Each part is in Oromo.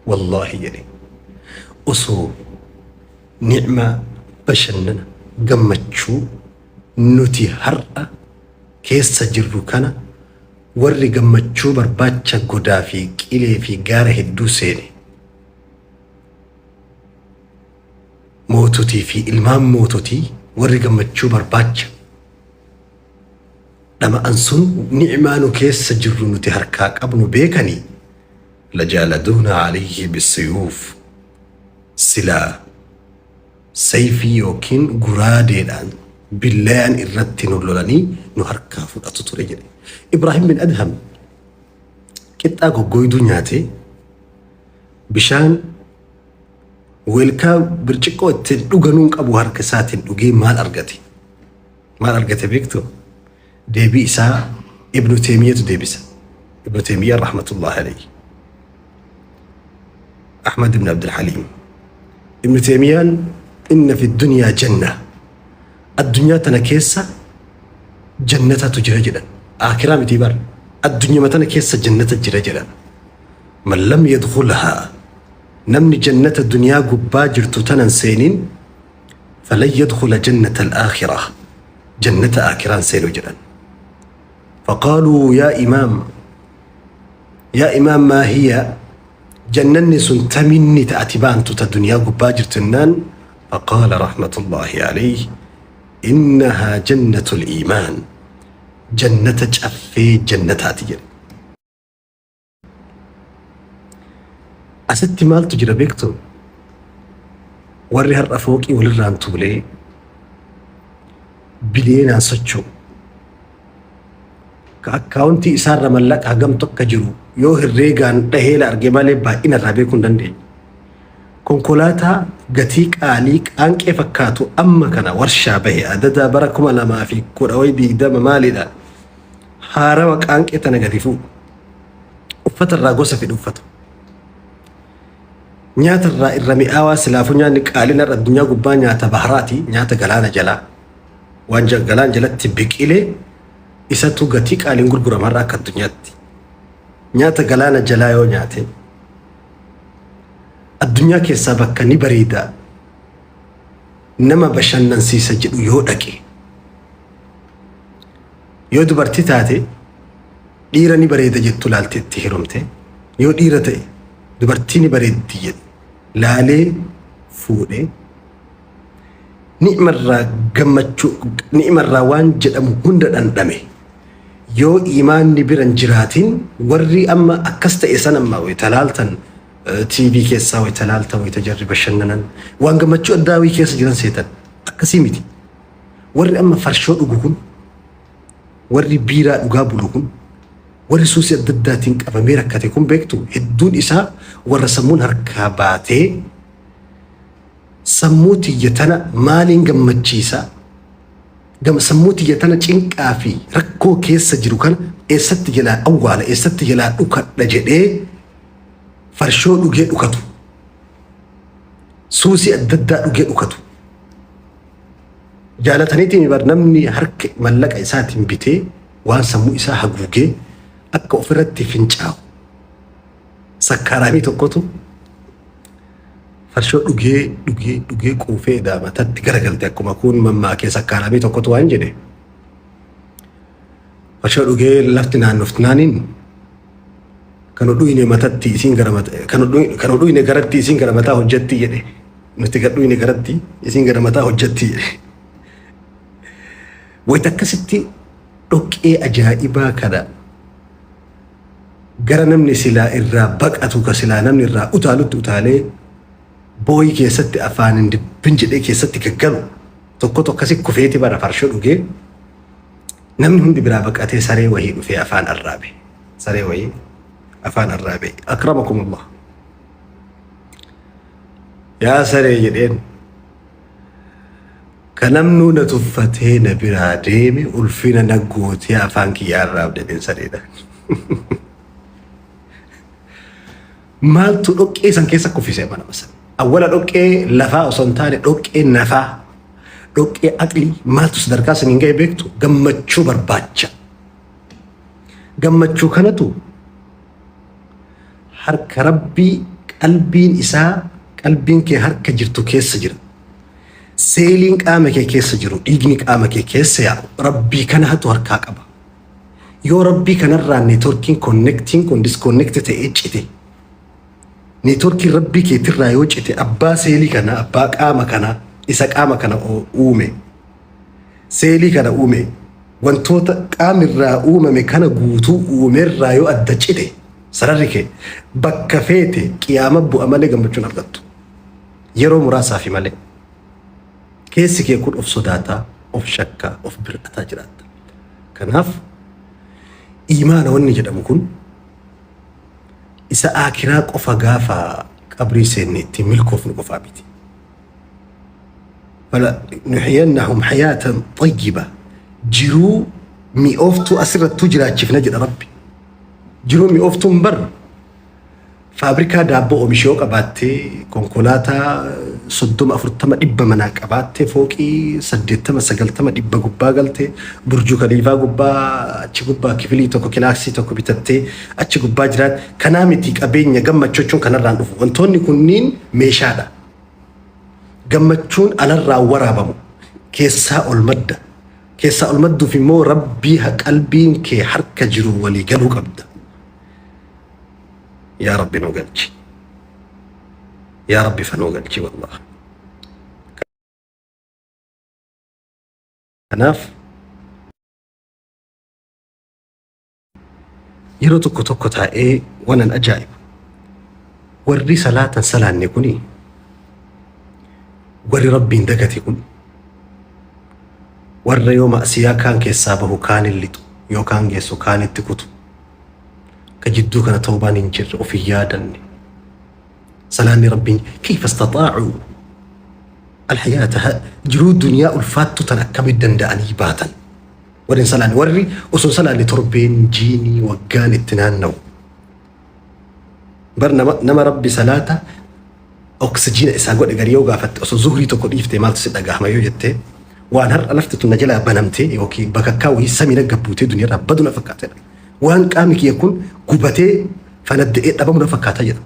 والله يعني أصو نعمة بشننا قمتشو نتي هرأة كيس جرو كان ورّي قمتشو برباتشا قدا في كيلي في قاره الدوسيني موتوتي في إلمام موتوتي ورّي قمتشو برباتشا لما أنسون نعمانو كيس جرو نتي هركاك أبنو بيكني لجالدونا عليه بالسيوف سلا سيفي يوكين قرادي الآن باللان الرتين اللولاني نهركا فلأتو تريجري إبراهيم بن أدهم كتا قوي دنياتي بشان ويلكا برشكو تدوغنونك أبو هركسات دوغي مال أرغتي بيكتو ديبي إسا ابن تيمية ديبسا ابن تيمية رحمة الله عليه أحمد بن عبد الحليم ابن تيمية إن في الدنيا جنة الدنيا تنكيسة جنة تجرى جدا آخرام تيبار الدنيا متنا كيسة جنة تجرى جدا من لم يدخلها نمني جنة الدنيا قباجر تتنن سينين فلن يدخل جنة الآخرة جنة آخران سينو جدا فقالوا يا إمام ما هي جنني سنتمني تأتبان تتا الدنيا قباجر تنان فقال رحمة الله عليه إنها جنة الإيمان جنة جأفي جنة هاتي أستي مال تجرى بيكتو ورّي هالرفوكي وللران تولي بلينا سجو كأكاونتي إسار ملك هقم تكجرو يو هالريغان دهيلا أرجمالي باين الرابيكون دندي كونكولاتا غتيك آليك أنك فكاتو أما كان ورشا به أددا بركم لما في كروي بيدام مالدا هاروك أنك تنغرفو أفت الراغوسة في الأفتو نيات الرمي آوا سلافو نيانك آلنا الدنيا قبا نيات بحراتي نيات غلانا جلا وانجا غلان جلا تبك إلي إساتو غتيك آلين قرقر مرة كالدنياتي نيات غلانا جلا يو نياتي الدنيا كيسا بكا نبريدا نما بشان ننسي سجد يودكي يو دبرتي تاتي ديرا نبريدا جدتو لالتي تهرمتي يو ديرا تي دبرتي نبريد دي لالي فودي نعم الروان جدام هندر أندمي يو إيمان نبران جراتين ورّي أما أكست إسان أما ويتلالتن تي في كيسا ويتلالتا ويتجرب الشننن وانغا مچو الداوي كيسا جران سيتن أكسيميتي ورّي أما فرشو أغوكم ورّي بيرا أغابلوكم ورّي سوسي الدداتين أفاميرا كاتيكم بيكتو هدون إسا ورّسمون هركاباتي سموتي يتنا مالين غمجيسا سموتي يتنا چنقافي ركو كيسا جروكان إيسات جلا أولا إيسات جلا أوكا لجده فرشو دوغي دوكاتو سوسي الددا دوغي دوكاتو جالتني تيمي برنامني هرك ملك إسات بيتي وان سمو إسا حقوقي أكا أفرتي فنجاو سكرامي توكوتو فرشو دوغي قوفي داما تتقرقلتي أكو مكون مما كي سكرامي توكوتو وانجني فرشو دوغي لفتنان نفتنانين كانوا دويني متاتي إسين غرامات كانوا دويني غراتي إسين غراماتا هجتي يدي نتيجة دويني غراتي إسين غراماتا هجتي يدي ويتكستي دوكي أجائبا كذا غرا نمني سلا إرّا بقعتو كسلا نمني إرّا أتالي بوي كيستي أفانين دي بنجد كيستي كغلو توكو كسي كفيتي برا فرشو دوغي نمني هندي برا بقعتي ساري وهي في أفان الرابي ساري وهي أفان الرابي أكرمكم الله يا سري جدين كنمنو نتفتين برا ديمي ألفين نقوت يا أفانك يا الراب دين سريدا مالتو دوكي سان كيسا كوفي سيمانا مثلا أولا دوكي لفا وصنتاني دوكي نفا دوكي أقلي مالتو صدركا سنينجي بيكتو غمتشو برباچا غمتشو كانتو حرك ربي qalbiin isaa qalbiin kee harka jirtu keessa jira. Seeliin qaama kee keessa jiru dhiigni qaama kee keessa yaa'u rabbii kanatu harkaa qaba. Yoo rabbii kanarraa neetworkiin connecting kun disconnect ta'ee cite neetworkiin rabbii keetirraa yoo cite abbaa seelii kana abbaa qaama kana isa qaama kana uume seelii kana uume wantoota qaamirraa uumame kana guutuu uumerraa yoo adda cite sararri kee bakka feete qiyaama bu'a malee gammachuun argattu. Yeroo muraasaaf malee keessi kee kun of sodaataa, of shakkaa, of bir'ataa jiraatta. Kanaaf iimaana wanni jedhamu kun isa aakiraa qofa gaafa qabrii seenne ittiin milkoofnu qofaa miti. فلنحيينهم حياة طيبة جرو مئوفتو أسرتو جراتشفنا جد ربي جرو مئوفتو مبر فابريكا دابو ومشيو قباتي كونكولاتا صدوم أفرطما إبا منا قباتي فوقي سدتما سقلتما إبا قبا قلتي برجو خليفا قبا أتش قبا كفلي توكو كلاكسي توكو بتتي أتش قبا جرات كنامتي قبين يقام تشوشون كنران أفو وانتوني كنين ميشادا gammachuun alarraa waraabamu keessaa ol madda. Keessaa ol madduuf immoo rabbii qalbiin kee harka jiru walii galuu qabda. Yaa Rabbi nu galchi. Yaa Rabbi fa nu galchi wallah. Kanaaf yeroo tokko tokko taa'ee wanan ajaa'ibu warri salaatan salaanne kunii warri rabbiin dagate kun warra yoo ma'siyaa kaan keessaa bahu kaan illixu yookaan geessu kaan itti kutu ka jidduu kana tawbaan hin jirre ofii yaadanne salaanni rabbiin kayfa istata'u alhayaata jiruu duniyaa ulfaattu tan akkamit danda'anii baatan warri salaanni warri osoo salaanni torbeen jiinii waggaan itti naanna'u bar nama rabbi salaata oksijiina isaa godhe gari yoo gaafatte osoo zuhrii tokko dhiifte maaltu si dhagahama yoo jette waan har'a lafti tun na jalaa banamte yookiin bakakkaa wayii samiina gabbuutee duniyaarraa badu na fakkaatedha. Waan qaamni kiyya kun gubatee fanadda'ee dhabamu na fakkaata jedha.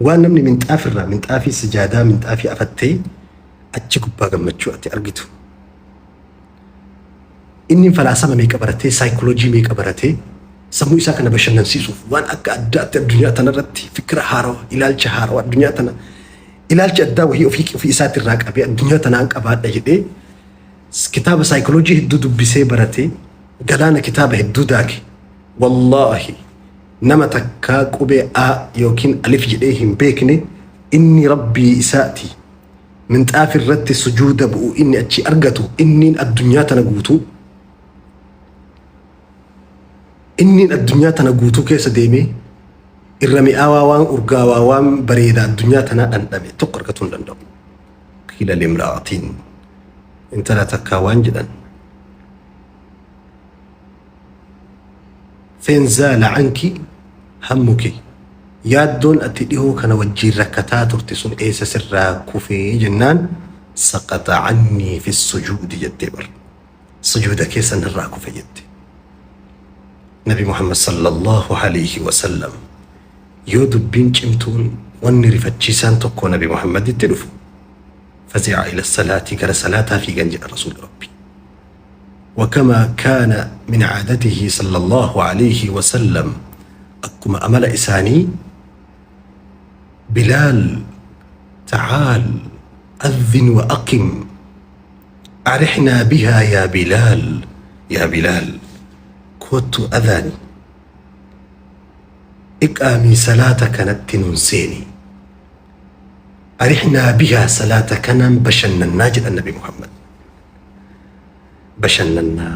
Waan namni minxaafirraa minxaafii sijaadaa minxaafii afattee achi gubbaa gammachuu ati argitu. Inni falaasama meeqa baratee saayikooloojii meeqa baratee sammuu isaa kana bashannansiisuuf waan akka addaatti addunyaa tanarratti fikira haarawaa ilaalcha haarawaa addunyaa tana ilaalcha addaa wahii ofii isaatti irraa qabee addunyaa tanaan qabaadha jedhee kitaaba saayikooloojii hedduu dubbisee baratee galaana kitaaba hedduu daake wallaahi nama takkaa qubee a yookiin alif jedhee hin beekne inni rabbii isaati minxaafi irratti sujuuda bu'u inni achi argatu inni addunyaa tana guutuu inni addunyaa tana guutuu keessa deemee irra mi'aawaa waan urgaawaa waan bareedaa addunyaa tanaa dhandhame tokko argatuu hin danda'u. Qiila limra'atiin intala takkaa waan jedhan fenzaala canki hammuki yaaddoon ati dhihoo kana wajjiin rakkataa turte sun eessa sirraa kufee jennaan saqata cannii fi sujuudi jettee bar sujuuda keessan irraa kufe jette. نبي محمد صلى الله عليه وسلم يودب بين جمتون ونري فتشيسان تقو نبي محمد التلفو فزع إلى الصلاة قال صلاة في جنج الرسول ربي وكما كان من عادته صلى الله عليه وسلم أكما أمل إساني بلال تعال أذن وأقم أرحنا بها يا بلال يا بلال كنت أذاني إقامي صلاة كانت ننسيني أرحنا بها صلاة كان بشن الناجد النبي محمد بشن النا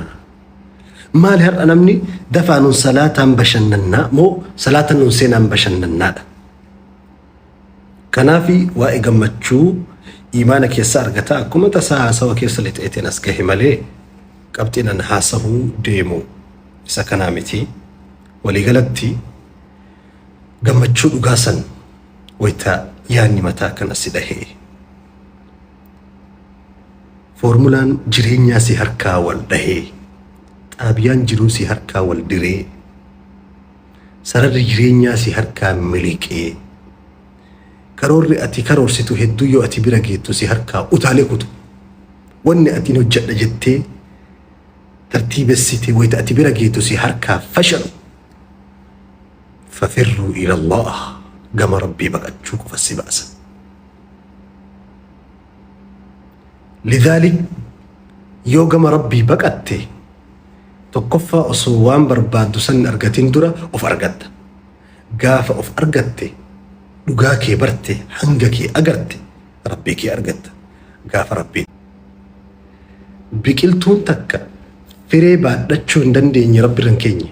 ما لهر أنا مني دفع صلاة بشن النا مو صلاة ننسينا بشن النادا كنافي وإقامتشو إيمانك يسار قتا كما تساها سوا كيف سلت إتنا سكهي مالي قبتنا نحاسه ديمو سكنامتي ولقلتي gammachuu dhugaasan wayta yaanni mataa kana si dhahee foormulaan jireenyaa si harkaa wal dhahee xaabiyaan jiruu si harkaa wal diree sararri jireenyaa si harkaa miliqee karoorri ati karoorsitu hedduu yoo ati bira geettu si harkaa utaalee kutu wanni ati hojjedha jettee tartiibessite wayita ati bira geettu si harkaa fashalu fafirruu ila Allah gama rabbii baqachuu qofa si baasa. lidhaalik yoo gama rabbii baqatte tokkoffaa osoo waan barbaaddu san argatin dura of argatta. Gaafa of argatte dhugaa kee barte hanga kee agarte rabbii kee argatta. Gaafa rabbii biqiltuun takka firee baadhachuu hin dandeenye rabbi irraan keenye.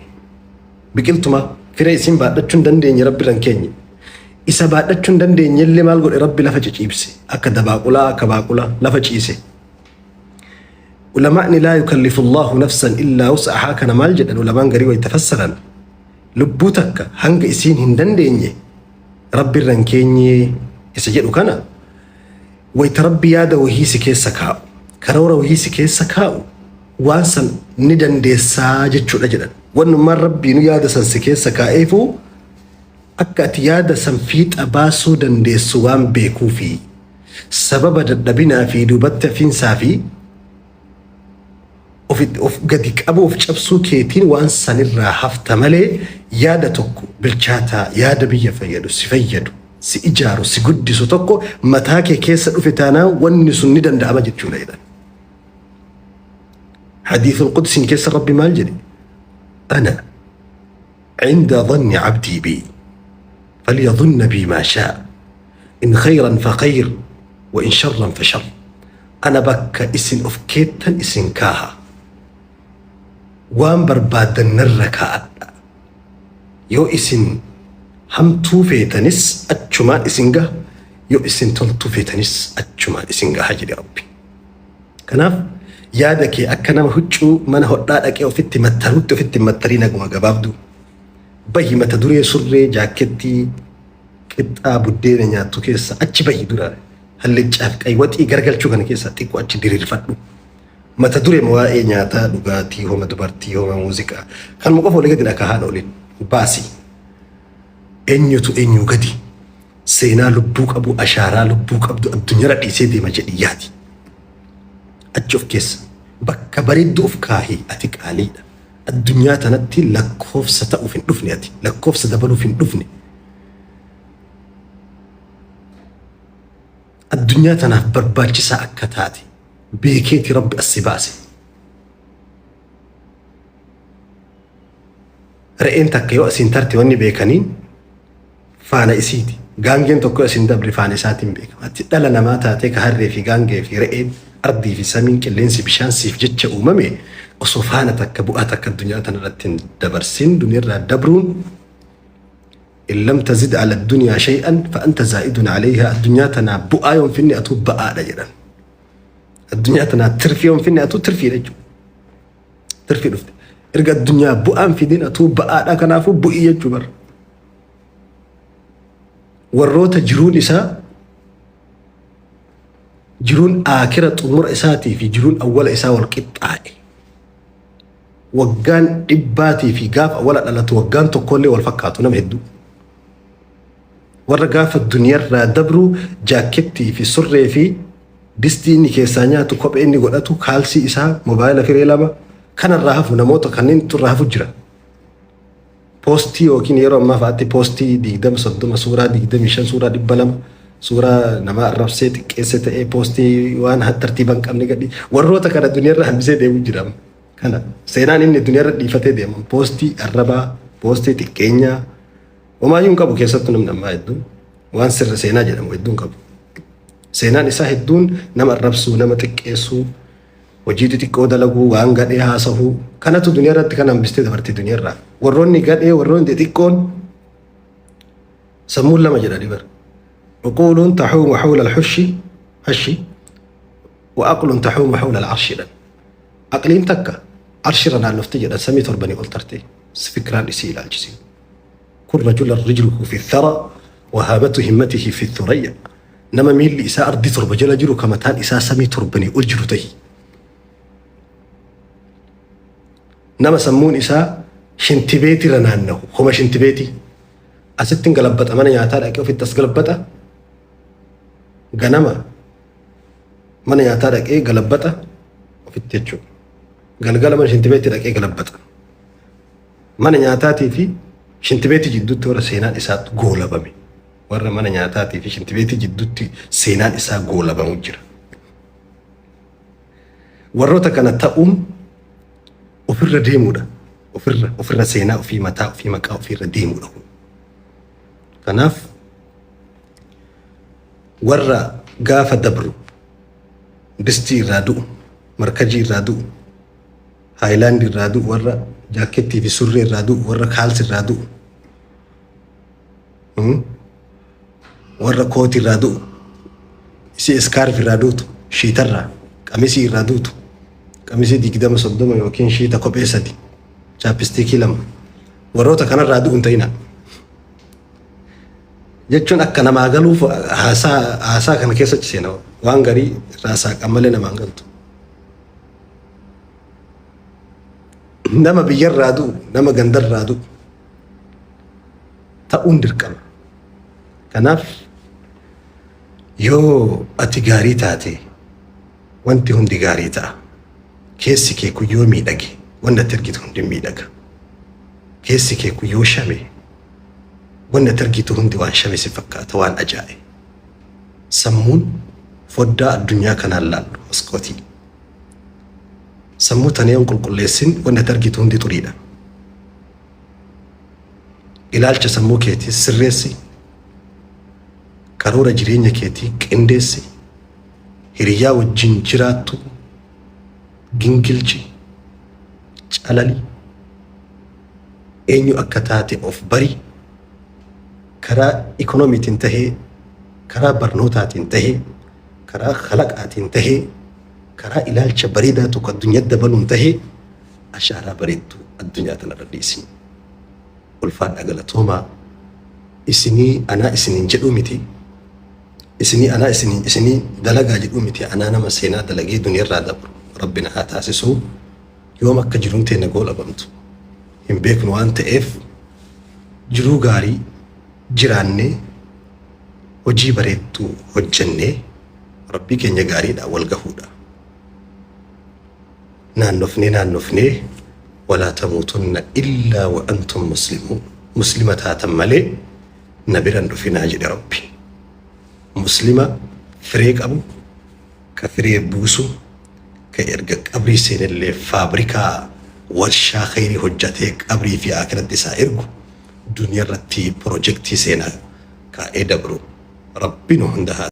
Biqiltuma firee isin baadhachuu hin dandeenye rabbi irraan keenye. Isa baadhachuu hin dandeenye illee maal godhe rabbi lafa ciciibse akka dabaaqulaa akka baaqulaa lafa ciise. علماء لا يكلف الله نفسا إلا وسعها كان مال جدا علماء قريب ويتفسرا لبوتك هنگ إسين هندن ديني ربي الرنكيني يسجدوا كنا ويتربي يادا وهي سكي سكاو كرورا وهي سكي سكاو وانسا ندن دي ساجد شو لجدا وانو ما ربي نو يادا سن سكي سكايفو أكات يادا سن فيت أباسو دن دي سوان بيكو في سبب دبنا في دوبت فين سافي of gadi qabu of cabsuu keetiin waan sanirraa hafta malee yaada tokko bilchaataa yaada biyya fayyadu si fayyadu si ijaaru si guddisu tokko mataa kee keessa dhufe taanaa wanni sun ni danda'ama jechuudha jedhan. Hadiithul Qudsiin keessa Rabbi maal jedhe? Ana cinda dhanni cabdii bii falyadhunna bii maa shaa in khayran fa khayr wa in sharran fa shar. Ana bakka isin of keettan isin kaaha waan barbaadan narra kaa'adha. Yoo isin hamtuu feetanis achumaan isin gaha yoo isin toltuu feetanis achumaan isin gaha jedhe Rabbi. Kanaaf yaada kee akka nama huccuu mana hodhaa dhaqee ofitti mattaruutti ofitti mattarii naguma gabaabdu bahi mata duree surree jaakettii qixxaa buddeena nyaattu keessa achi bahi dura halliccaaf qaywaxii gargalchuu kana keessa xiqqoo achi diriirfadhu. mata duree waa'ee nyaataa dhugaatii homa dubartii homa muuziqaa kan muka foole gadi dhakahaan olin baasi eenyutu eenyu gadi seenaa lubbuu qabu ashaaraa lubbuu qabdu addunyaa dhiisee deema jedhi yaadi achi of keessa bakka bareedduu of kaahii ati qaaliidha addunyaa tanatti lakkoofsa ta'uuf hin dhufne ati lakkoofsa dabaluuf hin dhufne addunyaa tanaaf barbaachisaa akka taate beekeeti rabbi assi baase. Re'een takka yoo asin tarte wanni beekaniin faana isiiti. Gaangeen tokko asin dabri faana isaatiin beekama. Ati dhala namaa taatee ka harree fi gaangee fi re'een ardii fi samiin qilleensi bishaan siif jecha uumame osoo faana takka bu'aa takka addunyaa tanarratti hin dabarsin duniyarraa dabruun إن لم تزد على الدنيا شيئا فأنت زائد عليها. الدنيا تنا بؤا يوم فيني أتو بؤا لجرا الدنيا تنا ترفي يوم فيني أتو ترفي لجو ترفي لفت إرجع الدنيا بؤا في دين أتو بؤا لا كنا فو بؤية جبر والروت جرون إساء جرون آخرة أمور إساتي في جرون أول إساء والقطاع وقان إباتي في قاف أولا لا توقان تقولي والفكات ونمهدو ورقاف الدنيا را دبرو جاكتي في سرّي في دستيني كيسانيا تقوب إني قلتو كالسي إسا موبايل في ريلاما كان الرهف ونموتو كانين ترهف جرا بوستي وكين يرو ما فاتي بوستي ديقدم صدوما سورة ديقدم يشان سورة دبالما سورة نما الرفسيت كيسة اي بوستي وان هاد ترتيبان كامني قدي وروتا كان الدنيا را همسي ديو جرام كان سينان إن الدنيا را ديفتي ديما بوستي الربا بوستي تكينيا وما ينقبو كيساتو نما يدون وان سر سينا جدام ويدون قبو سينان إسا هدون نما الربسو نما تكيسو وجيدو تكو دلقو وان قد إيها صفو كانتو دنيا را تكنا مبستي دبرتي دنيا را وروني قد إيه ورون دي تكون سمول لما جدا دبر عقول تحوم حول الحش هشي وعقل تحوم حول العرش عقلين تكا عرشرنا النفتجة سمي تربني قلترتي فكران إسيل الجسيم كل رجل رجله في الثرى وهابة همته في الثريا نما ميل إساء أرضي تربة جل جلو كمتان إساء سمي تربني أجرته نما سمون إساء shintibeeti irra naanna'u homa shintibeeti asittiin galabbata mana nyaataa dhaqee ofitti as galabbata ganama mana nyaataa dhaqee galabbata ofitti jechuudha. Galgala mana shintibeetti dhaqee galabbata. Mana nyaataatii fi shintibeetti jidduutti warra seenaan isaa goolabame. Warra mana nyaataatii fi shintibeetti jidduutti seenaan isaa goolabamu jira. Warroota kana ta'uun ofirra deemuudha. Ofirra seenaa ofii mataa ofii maqaa ofirra deemuudha. Kanaaf warra gaafa dabru distii irraa du'u, markajii irraa du'u, haayilaandii irraa du'u, warra jaakettii fi surree irraa du'u, warra kaalsi irraa du'u, warra kootii irraa du'u, isii iskaarfi irraa duutu, shiitarraa, qamisii irraa duutu, qamisii 20-30 yookiin shiita kophee 3, chaapistikii 2, warroota kanarraa du'u hin ta'inaa. Jechuun akka namaa galuuf haasaa kana keessatti seenaa waan garii irraa saaqan malee namaan galtu. Nama biyyarraa du'u, nama gandarraa du'u ta'uun dirqama. Kanaaf yoo ati gaarii taate wanti hundi gaarii ta'a. Keessi kee kun yoo miidhage wanti ati argitu hundi miidhaga. Keessi kee kun yoo shame wanti ati argitu hundi waan shame si fakkaata, waan ajaa'ibe. Sammuun foddaa addunyaa kanaan laallu maskootii. Sammuu tanee on qulqulleessin wanti ati argitu hundi xuriidha. Ilaalcha sammuu keetii sirreessi. Karoora jireenya keetii qindeessi. Hiriyaa wajjin jiraattu gingilchi calali. Eenyu akka taate of bari. Karaa ikoonomiitiin tahee, karaa barnootaatiin tahee, karaa khalaqaatiin tahee, karaa ilaalcha bareedaa tokko addunyaa dabaluun tahee ashaaraa bareeddu addunyaa tanarra dhiisin. Ulfaadha galatoomaa. Isinii anaa isiniin jedhuu miti. Isinii anaa isinii dalagaa jedhuu miti. Anaa nama seenaa dalagee duniyaarraa dabru. Rabbina haa taasisuu. Yoom akka jiruun teenya goolabamtu hin beeknu waan ta'eef jiruu gaarii jiraannee hojii bareedduu hojjennee rabbii keenya gaariidhaan wal gahuudha. Naannofnee walaa tamuutunna illaa wa antum muslimuun. Muslima taatan malee na biran dhufinaa jedhe Rabbi. Muslima firee qabu, ka firee buusu, ka erga qabrii seenillee faabrikaa warshaa khayrii hojjatee qabrii fi akiratti isaa ergu duniyaa irratti piroojeektii seenaa kaa'ee dabru Rabbiin hunda haa